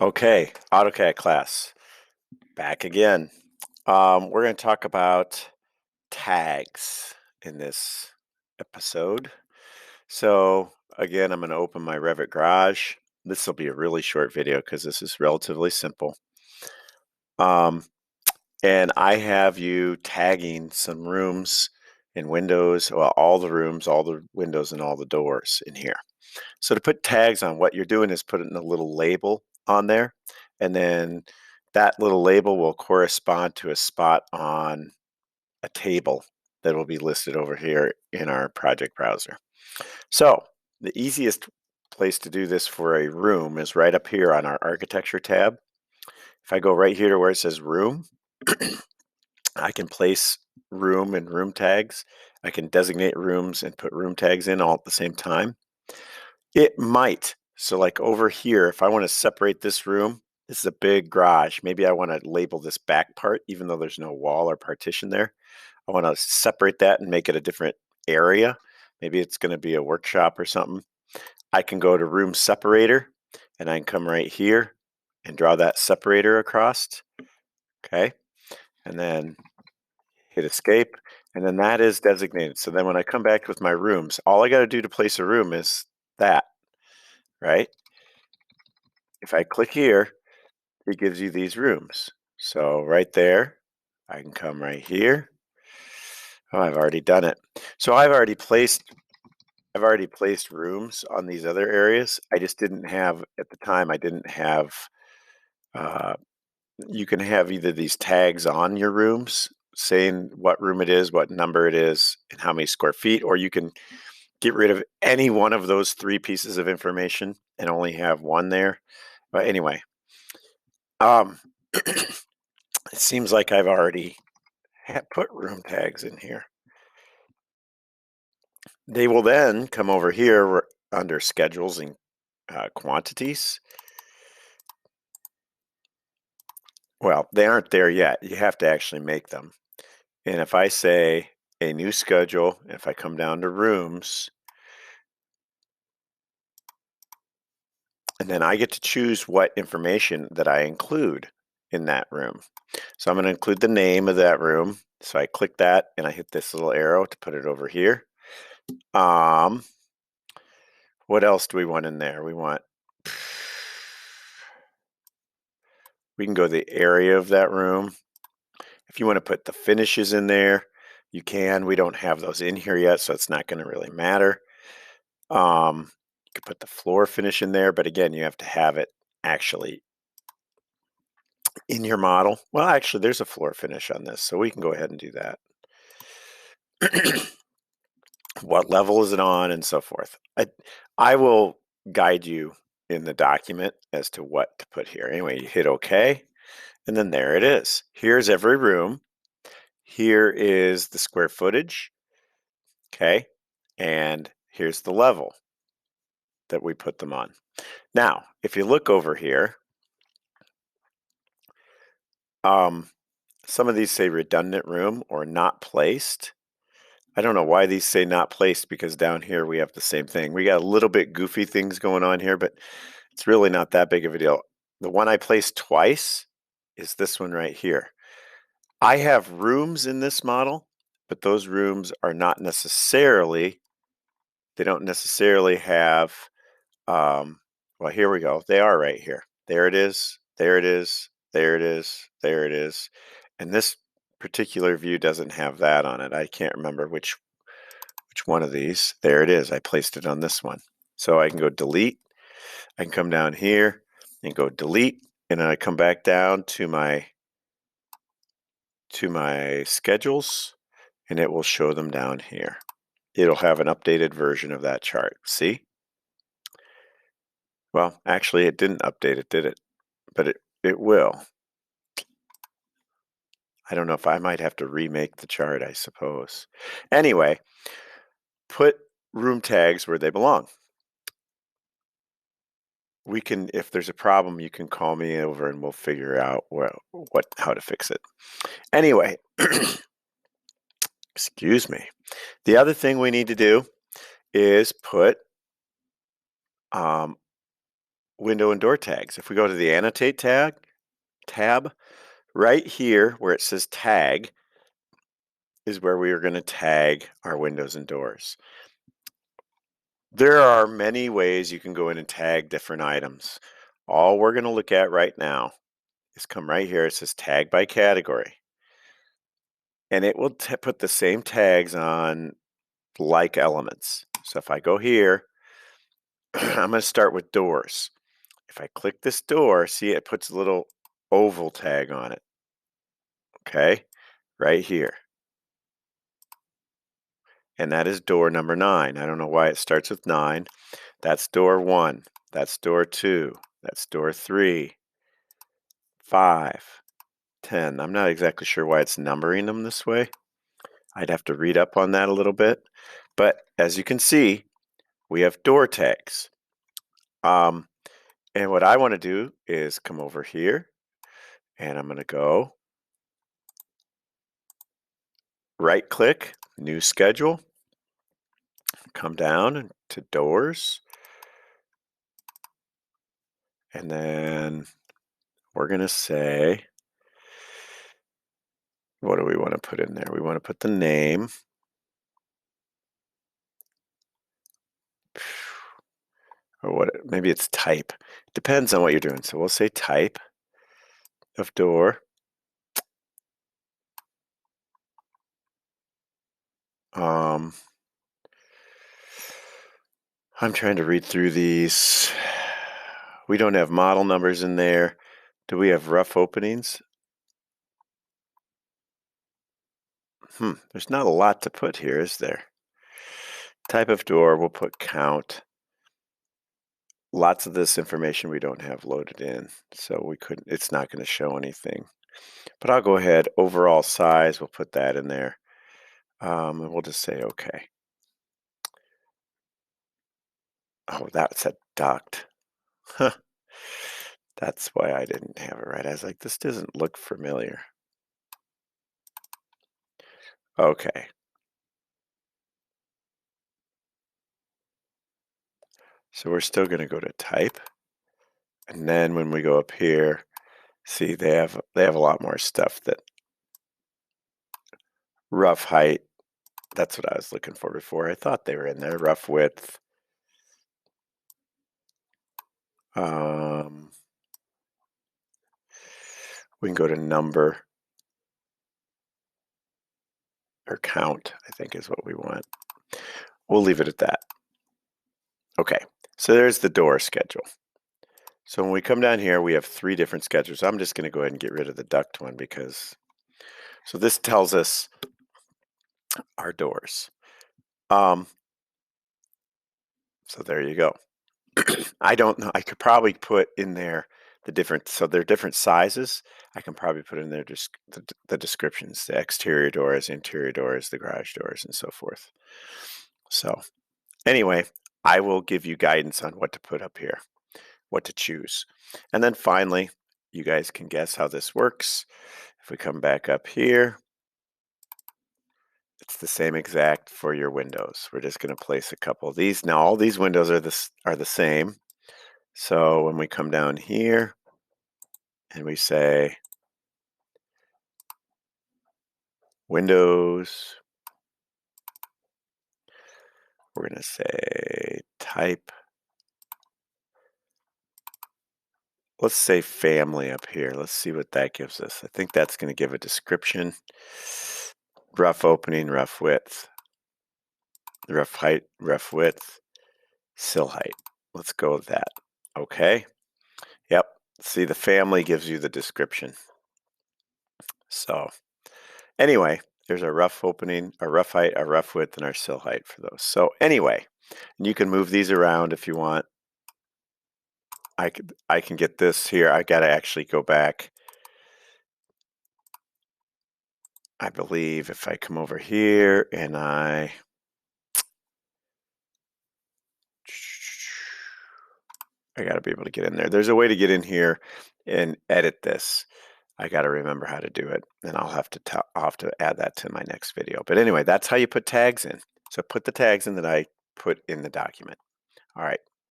Okay, AutoCAD class, back again. We're going to talk about tags in this episode. So again, I'm going to open my Revit Garage. This will be a really short video because this is relatively simple. And I have you tagging some rooms and windows, well, all the rooms, all the windows, and all the doors in here. So to put tags on, what you're doing is putting a little label on there, and then that little label will correspond to a spot on a table that will be listed over here in our project browser. So the easiest place to do this for a room is right up here on our architecture tab. If I go right here to where it says room, I can place room and room tags. I can designate rooms and put room tags in all at the same time. It might. So like over here, if I want to separate this room, this is a big garage. Maybe I want to label this back part, even though there's no wall or partition there. I want to separate that and make it a different area. Maybe it's going to be a workshop or something. I can go to room separator and I can come right here and draw that separator across. Okay. And then hit escape. And then that is designated. So then when I come back with my rooms, all I got to do to place a room is that, right? If I click here, it gives you these rooms. So right there, I can come right here. Oh, I've already done it. So I've already placed rooms on these other areas. I just didn't have, at the time, I didn't have, you can have either these tags on your rooms saying what room it is, what number it is, and how many square feet, or you can get rid of any one of those three pieces of information and only have one there. But anyway, it seems like I've already put room tags in here. They will then come over here under schedules and quantities. Well, they aren't there yet. You have to actually make them. And if I say a new schedule, if I come down to rooms, and then I get to choose what information that I include in that room. So I'm going to include the name of that room. So I click that and I hit this little arrow to put it over here. What else do we want in there? We can go the area of that room. If you want to put the finishes in there, you can. We don't have those in here yet, so it's not going to really matter. You could put the floor finish in there, but again, you have to have it actually in your model. Well, actually, there's a floor finish on this, so we can go ahead and do that. What level is it on, and so forth. I will guide you in the document as to what to put here. Anyway, you hit OK, and then there it is. Here's every room. Here is the square footage. Okay, and here's the level that we put them on. Now, if you look over here, some of these say redundant room or not placed. I don't know why these say not placed, because down here we have the same thing. We got a little bit goofy things going on here, but it's really not that big of a deal. The one I placed twice is this one right here. I have rooms in this model, but those rooms are not necessarily, they don't necessarily have, well, here we go. They are right here. There it is. There it is. There it is. There it is. And this particular view doesn't have that on it. I can't remember which one of these. There it is. I placed it on this one. So I can go delete. I can come down here and go delete, and then I come back down to my schedules, and it will show them down here. It'll have an updated version of that chart. See? Well, actually, it didn't update it, did it? But it will. I don't know if I might have to remake the chart, I suppose. Anyway, put room tags where they belong. We can, if there's a problem, you can call me over and we'll figure out how to fix it. Anyway, excuse me. The other thing we need to do is put window and door tags. If we go to the annotate tab, right here where it says tag is where we are going to tag our windows and doors. There are many ways you can go in and tag different items. All we're going to look at right now is come right here. It says tag by category. And it will put the same tags on like elements. So if I go here, I'm going to start with doors. If I click this door, see it puts a little oval tag on it. Okay, right here. And that is door number 9. I don't know why it starts with 9. That's door 1. That's door 2. That's door 3, 5, 10. I'm not exactly sure why it's numbering them this way. I'd have to read up on that a little bit. But as you can see, we have door tags. And what I want to do is come over here and I'm going to go right click, new schedule, come down to doors, and then we're going to say, what do we want to put in there? We want to put the name. Or what, maybe it's type. Depends on what you're doing. So we'll say type of door. I'm trying to read through these. We don't have model numbers in there. Do we have rough openings? There's not a lot to put here, is there? Type of door, we'll put count. Lots of this information we don't have loaded in, so it's not going to show anything. But I'll go ahead, overall size, we'll put that in there. And we'll just say okay. Oh, that's a duct. Huh. That's why I didn't have it right. I was like, this doesn't look familiar. Okay. So we're still going to go to type. And then when we go up here, see they have a lot more stuff. That rough height, that's what I was looking for before. I thought they were in there. Rough width. We can go to number or count, I think is what we want. We'll leave it at that. Okay, so there's the door schedule. So when we come down here, we have 3 different schedules. I'm just going to go ahead and get rid of the duct one because, so this tells us our doors. So there you go. I don't know. I could probably put in there the different, so they're different sizes. I can probably put in there just the descriptions, the exterior doors, interior doors, the garage doors, and so forth. So anyway, I will give you guidance on what to put up here, what to choose. And then finally, you guys can guess how this works. If we come back up here, it's the same exact for your windows. We're just going to place a couple of these. Now all these windows are the same. So when we come down here and we say windows, we're going to say type. Let's say family up here. Let's see what that gives us. I think that's going to give a description. Rough opening, rough width. Rough height, rough width. Sill height. Let's go with that. Okay. Yep. See, the family gives you the description. So anyway, there's a rough opening, a rough height, a rough width, and our sill height for those. So anyway, you can move these around if you want. I can get this here. I got to actually go back. I believe if I come over here and I got to be able to get in there. There's a way to get in here and edit this. I got to remember how to do it, and I'll have to add that to my next video. But anyway, that's how you put tags in. So put the tags in that I put in the document. All right.